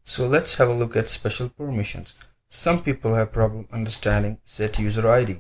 So let's have a look at special permissions. Some people have problem understanding set user ID.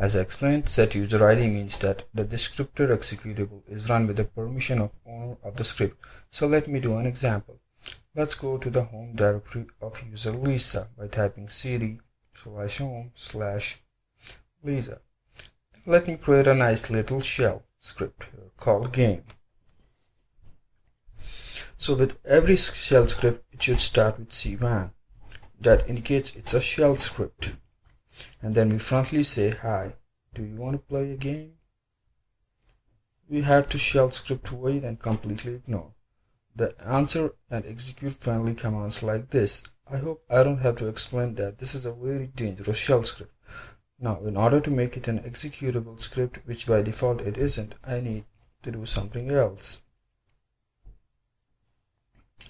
As I explained, set user ID means that the descriptor executable is run with the permission of owner of the script. So let me do an example. Let's go to the home directory of user Lisa by typing cd/home/Lisa. Let me create a nice little shell script here called game. So with every shell script, it should start with C1. That indicates it's a shell script. And then we frontally say, hi, do you want to play a game? We have to shell script wait and completely ignore. The answer and execute friendly commands like this. I hope I don't have to explain that this is a very dangerous shell script. Now, in order to make it an executable script, which by default it isn't, I need to do something else.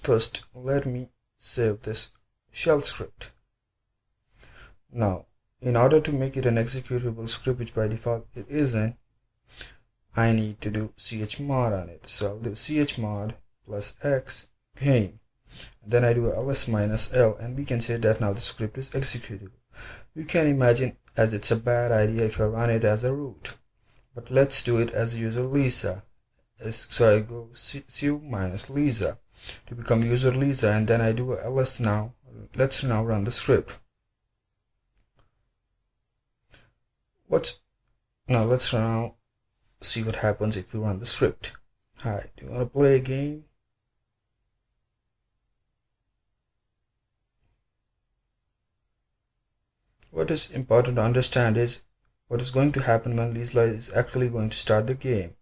First, let me save this shell script. Now, in order to make it an executable script, which by default it isn't, I need to do chmod on it. So I'll do chmod plus x game. Then I do ls minus l, and we can say that now the script is executable. You can imagine as it's a bad idea if I run it as a root. But let's do it as user Lisa. So I go cu minus Lisa to become user Lisa, and then I do ls now. Let's now run the script. Let's now see what happens if we run the script. Hi, do you want to play a game? What is important to understand is what is going to happen when Lisa is actually going to start the game.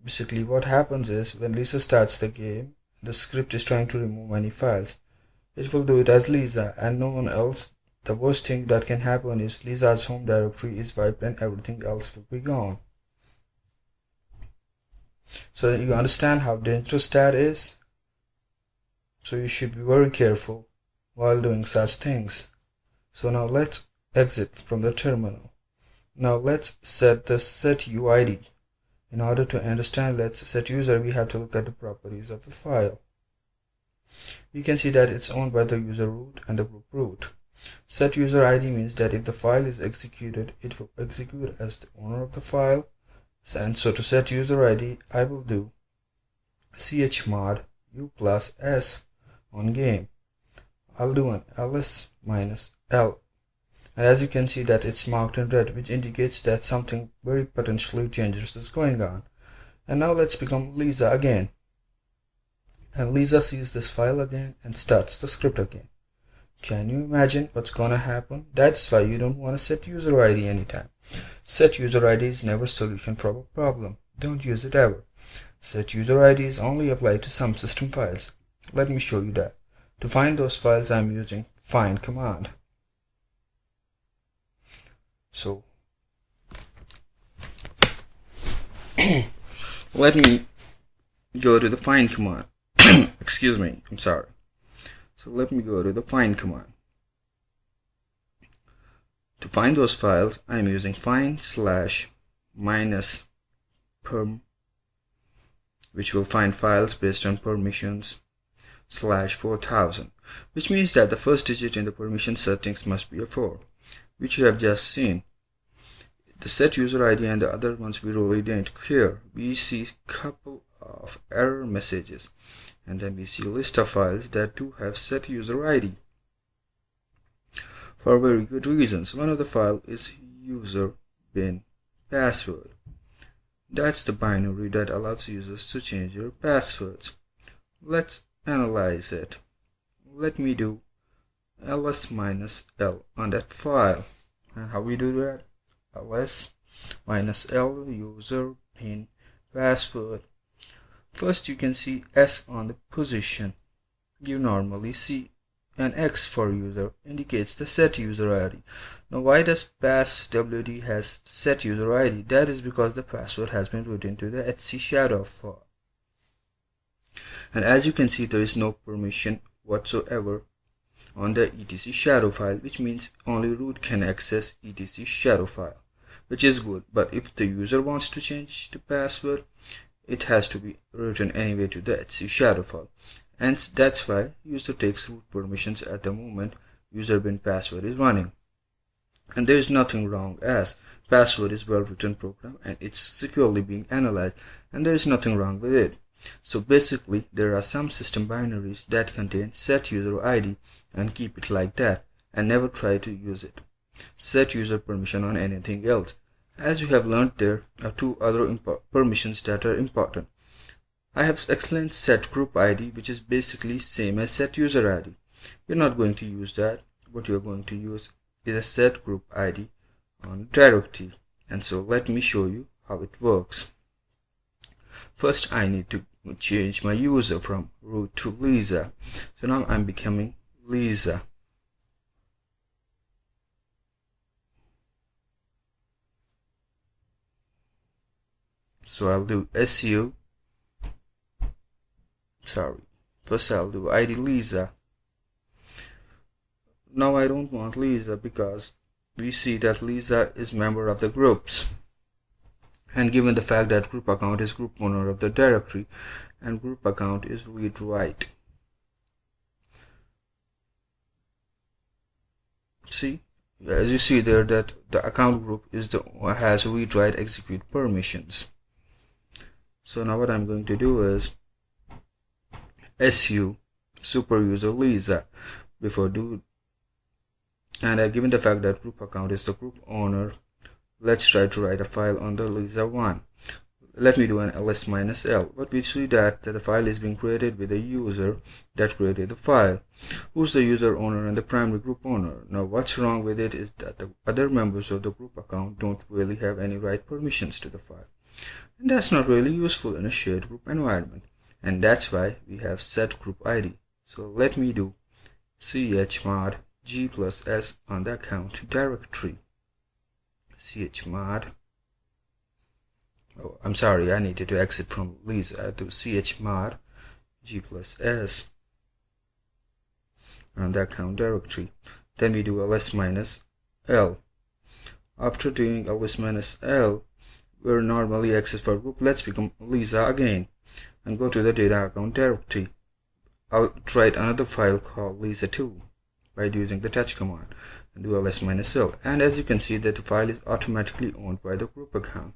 Basically, what happens is when Lisa starts the game, the script is trying to remove many files. It will do it as Lisa and no one else. The worst thing that can happen is Lisa's home directory is wiped and everything else will be gone. So you understand how dangerous that is? So you should be very careful while doing such things. So now let's exit from the terminal. Now let's set the set UID. In order to understand let's set user, we have to look at the properties of the file. We can see that it's owned by the user root and the group root. Set user ID means that if the file is executed, it will execute as the owner of the file. And so to set user ID, I will do chmod u plus s on game. I'll do an ls minus l. And as you can see that it's marked in red, which indicates that something very potentially dangerous is going on. And now let's become Lisa again. And Lisa sees this file again and starts the script again. Can you imagine what's gonna happen? That's why you don't want to set user ID anytime. Set user ID is never solution for a problem. Don't use it ever. Set user ID is only applied to some system files. Let me show you that. To find those files, I'm using find command. So let me go to the find command. Excuse me, I'm sorry. So let me go to the find command. To find those files, I'm using find/-perm, which will find files based on permissions /4000, which means that the first digit in the permission settings must be a 4, which you have just seen. The set user ID and the other ones we really didn't care. We see a couple of error messages, and then we see a list of files that do have set user ID for very good reasons. One of the file is user bin password. That's the binary that allows users to change their passwords. Let's analyze it. Let me do ls minus l on that file. And how we do that? ls minus l user bin password. First you can see s on the position. You normally see an x for user indicates the set user ID. Now why does passwd has set user ID? That is because the password has been written to the etc shadow file. And as you can see, there is no permission whatsoever on the etc shadow file, which means only root can access etc shadow file, which is good. But if the user wants to change the password, it has to be written anyway to the etc shadow file. and that's why user takes root permissions at the moment user bin password is running. And there is nothing wrong, as password is well written program and it's securely being analyzed, and there is nothing wrong with it. So basically there are some system binaries that contain set user ID and keep it like that and never try to use it. Set user permission on anything else. As you have learned, there are two other permissions that are important. I have explained set group ID, which is basically same as set user ID. You're not going to use that. What you're going to use is a set group ID on directory. And so let me show you how it works. First, I need to change my user from root to Lisa. So now I'm becoming Lisa. So I'll do su. First I'll do ID Lisa. Now I don't want Lisa because we see that Lisa is member of the groups, and given the fact that group account is group owner of the directory and group account is read write. See, as you see there that the account group is has read write execute permissions. So now what I'm going to do is su super user Lisa before do, and given the fact that group account is the group owner, let's try to write a file on the Lisa1. Let me do an ls-l, but we see that the file is being created with a user that created the file, who's the user owner and the primary group owner. Now what's wrong with it is that the other members of the group account don't really have any write permissions to the file, and that's not really useful in a shared group environment, and that's why we have set group ID. So let me do chmod g+s on the account directory. Chmod, oh, I'm sorry, I needed to exit from Lisa to chmod g+s on the account directory. Then we do ls-l. After doing ls-l, where normally access for group, let's become Lisa again and go to the data account directory. I'll write another file called Lisa2 by using the touch command and do ls-l, and as you can see that the file is automatically owned by the group account.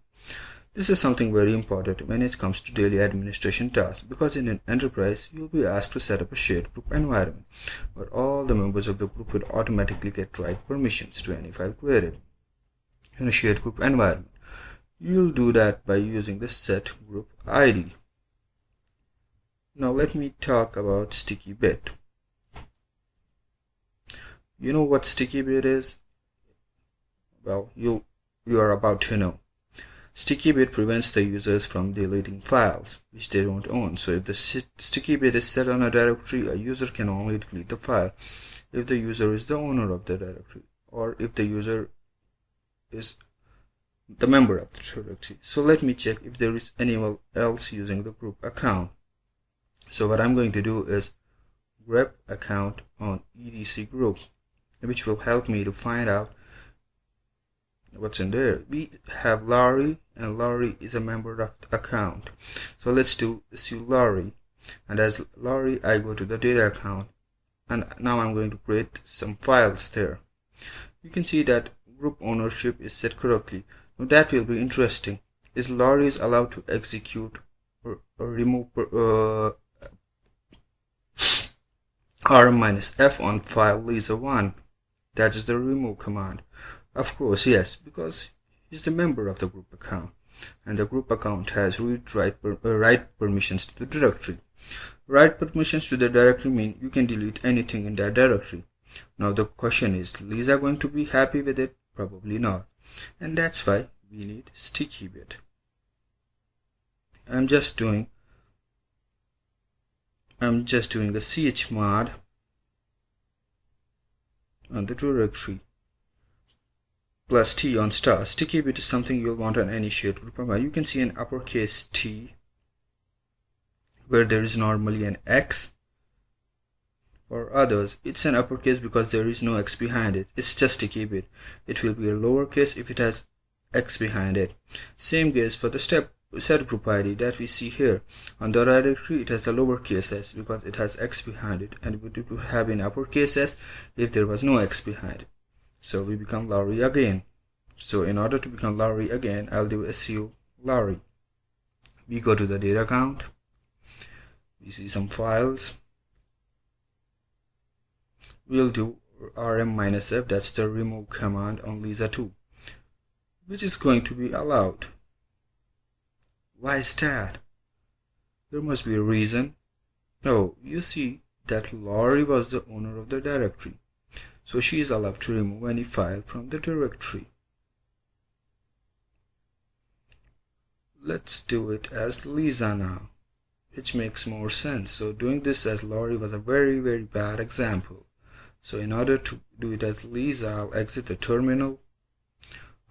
This is something very important when it comes to daily administration tasks, because in an enterprise you'll be asked to set up a shared group environment where all the members of the group will automatically get write permissions to any file created in a shared group environment. You'll do that by using the set group ID. Now let me talk about sticky bit. You know what sticky bit is? Well, you are about to know. Sticky bit prevents the users from deleting files which they don't own. So if the sticky bit is set on a directory, a user can only delete the file if the user is the owner of the directory, or if the user is the member of the directory. So let me check if there is anyone else using the group account. So what I'm going to do is grep account on etc group, which will help me to find out what's in there. We have Laurie, and Laurie is a member of the account. So let's do su Laurie, and as Laurie I go to the data account, and now I'm going to create some files there. You can see that group ownership is set correctly. Now that will be interesting. Is Laurie is allowed to execute or remove r-f on file Lisa1? That is the remove command. Of course, yes, because he's the member of the group account, and the group account has write permissions to the directory. Write permissions to the directory mean you can delete anything in that directory. Now the question is Lisa going to be happy with it? Probably not, and that's why we need sticky bit. I'm just doing a chmod on the directory plus T on star. Sticky bit is something you'll want on any shared group environment. You can see an uppercase T where there is normally an X. For others, it's an uppercase because there is no X behind it. It's just sticky bit. It will be a lowercase if it has X behind it. Same goes for the set group ID that we see here on the directory, it has a lowercase s because it has x behind it, and it would have been uppercase s if there was no x behind it. So we become Larry again. So in order to become Larry again, I'll do su Larry. We go to the data count, we see some files, we'll do rm-f, that's the remove command on Lisa2, which is going to be allowed. Why is that? There must be a reason. Oh, you see that Laurie was the owner of the directory, so she is allowed to remove any file from the directory. Let's do it as Lisa now, which makes more sense. So doing this as Laurie was a very bad example. So in order to do it as Lisa, I'll exit the terminal.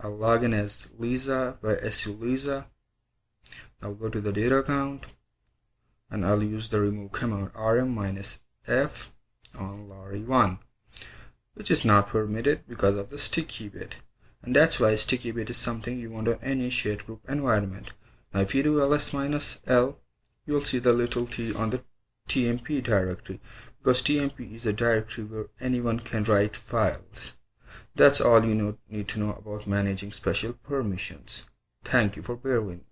I'll log in as Lisa by su Lisa. I'll go to the data count and I'll use the remove command rm-f on Larry1, which is not permitted because of the sticky bit, and that's why sticky bit is something you want on any shared group environment. Now if you do ls-l, you'll see the little t on the tmp directory, because tmp is a directory where anyone can write files. That's all you need to know about managing special permissions. Thank you for bearing with me.